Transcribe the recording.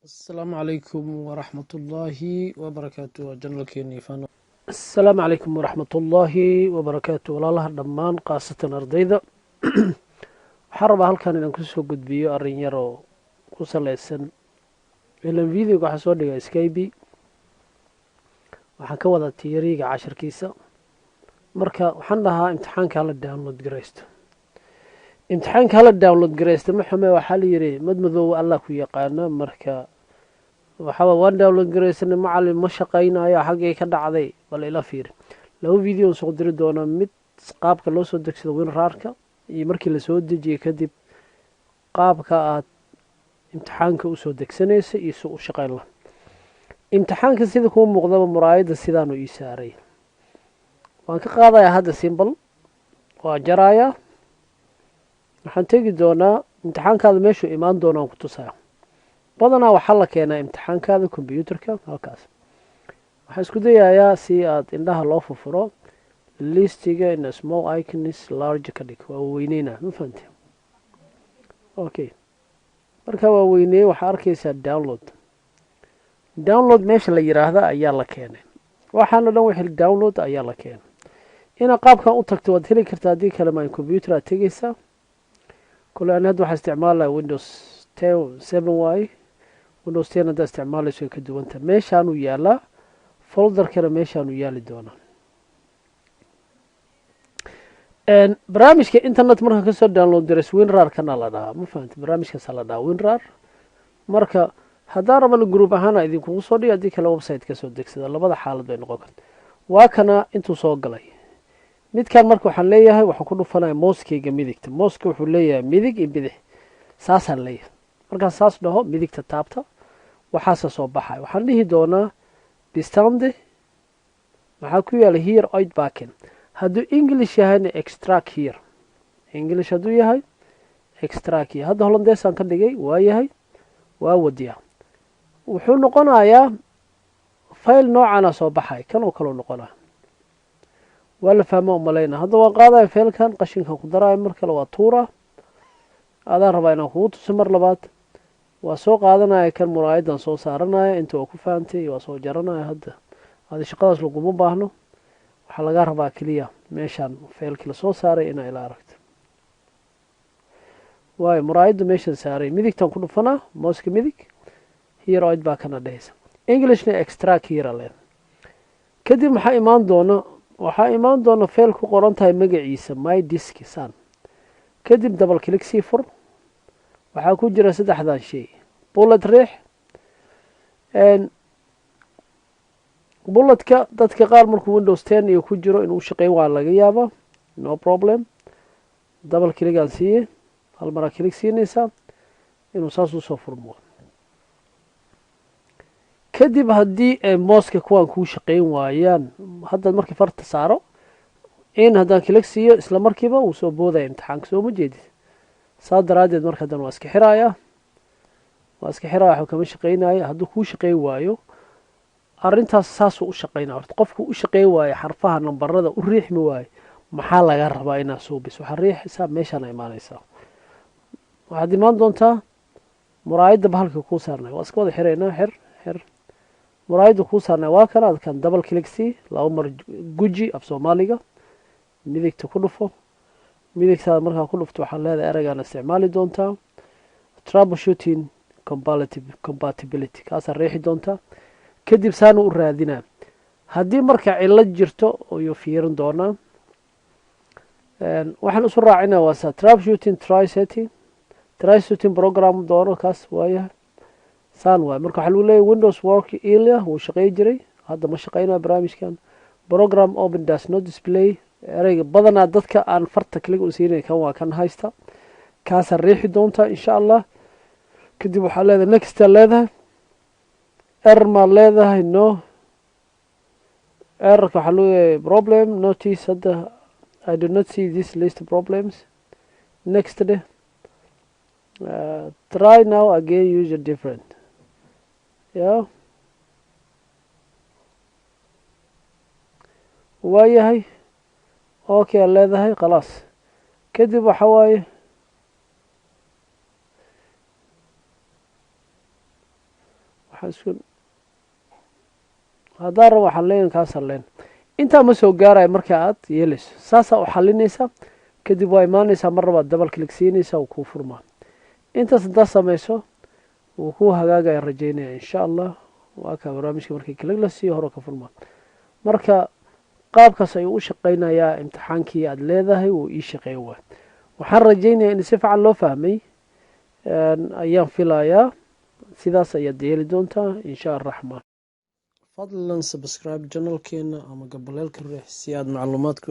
السلام عليكم ورحمة الله وبركاته جنرال كيني فانو السلام عليكم ورحمة الله وبركاته والله دمان قاصة أرضيدا حرب halkan inaan kusoo gudbiyo arrin yar oo ku saleysan ilan videoga waxaa soo dhigay skype waxaan ka wada tiyariga casharkiisa marka waxaan dhahaa imtixaanka la download gareysto imtixaanka la download gareysto maxamee waxaa la yiri madmadow alla ku yaqaana marka waxaa waan download gareysanay macallin ma shaqaynayo xagee ka dhacday bal ila fiir laba video soo diri doona mid qaabka loo soo degsado WinRAR-ka iyo markii la soo dejiyo kadib qaabka aad imtixaanka u soo degsanayso iyo soo u shaqayn lahaa imtixaanka sida ku muuqdaba muraayada sidaan u ii saaray waan ka qaadayaa hadda symbol waa jaraaya waxaan tegi doonaa imtixaankaada meeshuu imaan doonaan ku tusaa badanaa waxaa la keenaa imtixaankaada computerka halkaas waxaan isku dayayaa si aad indhaha loo furfuro listiga in a small icon is large ka dhig waa weyneyna ma fahanti okay marka waa weyney waxaa arkaysaa download meesha la yiraahdo ayaa la keenay waxaana dhan wixii download ayaa la keenay ina qaabkan u tagto waad heli kartaa haddii kale ma computer aad tegaysaa kule aan hadda waxaa isticmaalaya windows 7y windows 10 haddaa isticmaalayso ka duwanta meeshaanuu yaalaa folderkana meeshaanuu yaali doonaa barnaamijka internet marka kasoo download gareys WinRAR kana la dhahaa ma fahanti barnaamijkaas la dhahaa WinRAR marka haddaan rabana group ahaana idinkugu soo dhiga haddii kale website ka soo degsada labada xaalad bay noqon karta waa kana intuu soo galay midkan marka waxaan leeyahay waxaan ku dhufanaya mouskeyga midigta mouska wuxuu leeyahay midig iyo bidix saasaan leeyahay markaan saas dhaho midigta taabta waxaase soo baxay waxaan dhihi doonaa bistande maxaa ku yaala here oidbaken hadduu english yahayna extract here english hadduu yahay extract here hadda hollandeesaan ka dhigay waa yahay waa wadiya wuxuu noqonayaa file noocana soo baxay kan oo kaloo noqonaya waa la fahmo umalayna hadda waan qaadaya failkan qashinkan ku daraayo mar kale waa tuura adaan rabaa inaan kugu tuso mar labaad waa soo qaadanaya kan muraayadan soo saaranaya inta waa ku fahantay waa soo jaranaya hadda adi shaqadaas laguma baahno waxaa laga rabaa keliya meeshaan failkii lasoo saaray inaa ila aragto waayo muraayadda meeshan saaray midigtan ku dhufanaa mouska midig here oid baa kana dhehaysa englishna extract here leen kadib waxaa imaan doona fail ku qoran tahay magaciisa my disk san kadib double click sii fur waxaa ku jira saddexdan shay bullet riix bulletka dadka qaar markuu windows 10 iyo ku jiro inuu shaqeyn waa laga yaabaa no problem double click aan siiye hal mara click siinaysaa inuu saas usoo furmo kadib haddii mouska kuwaan kuu shaqeyn waayaan haddaad markii farta saaro in haddaan click siiyo isla markiiba uu soo boodaya imtixaanka soo ma jeedid saa daraaddeed marka haddana waa iska xiraaya waxuu kama shaqeynaya hadduu kuu shaqeyn waayo arrintaas saasuu u shaqeynaya horta qofku u shaqeyn waayo xarfaha nambarada u riixmi waayo maxaa laga rabaa inaad suubis waxaad riixaysaa meeshaana imaanaysaa waxaad imaan doontaa muraayadda bahalka kuu saarnay waa iska wada xiraynaa xir muraayadda kuu saarnay waa kana adkan double click c laba mar guji af soomaaliga midigta ku dhufo midigtaada markaa ku dhufto waxaad leedahay ereygaan isticmaali doontaa troubleshooting compatibility kaasaa riixi doontaa kadib saanu u raadinaa haddii marka cillad jirto ayuu fiirin doonaa waxaan isu raacinaa waa troubleshooting try-setting program doono kaas waayahay saan waay marka waxaa lagu leeyahy windows work earlier wuu shaqey jiray hadda ma shaqeynaya barnaamijkan program open does not display ereyga badanaa dadka aan farta click u siinay kan waa kan haysta kaasaa riixi doontaa insha allah kadib waxaa leedahay nexta leedahay error maad leedahay no errorka waxaa lagu leeyahay problem notice hadda I do not see this list of problems next day try now again use a different waayahay okay aad leedahay khalaas kadib waxa waaye haddaa rabo xalleyn kaas halleen intaa ma soo gaaraya marka aad yeelayso saasaa u xalinaysaa kadib waa imaanaysaa mar labaad double click siinaysaa uu kuu furmaa intaas haddaa samayso wuu kuu hagaagaya rajaynaya insha allah waa kaa barnaamijka markii click la siiyo hore ka furmaa marka qaabkaas ayuu u shaqaynayaa imtixaankii aad leedahay wuu ii shaqeyn waa waxaan rajaynayaa in si fiican loo fahmay ayaan filayaa sidaas ayaad yeeli doontaa insha araxmaan fadlan subscribe channelkeena ama gabaleelka riix si aad macluumaadka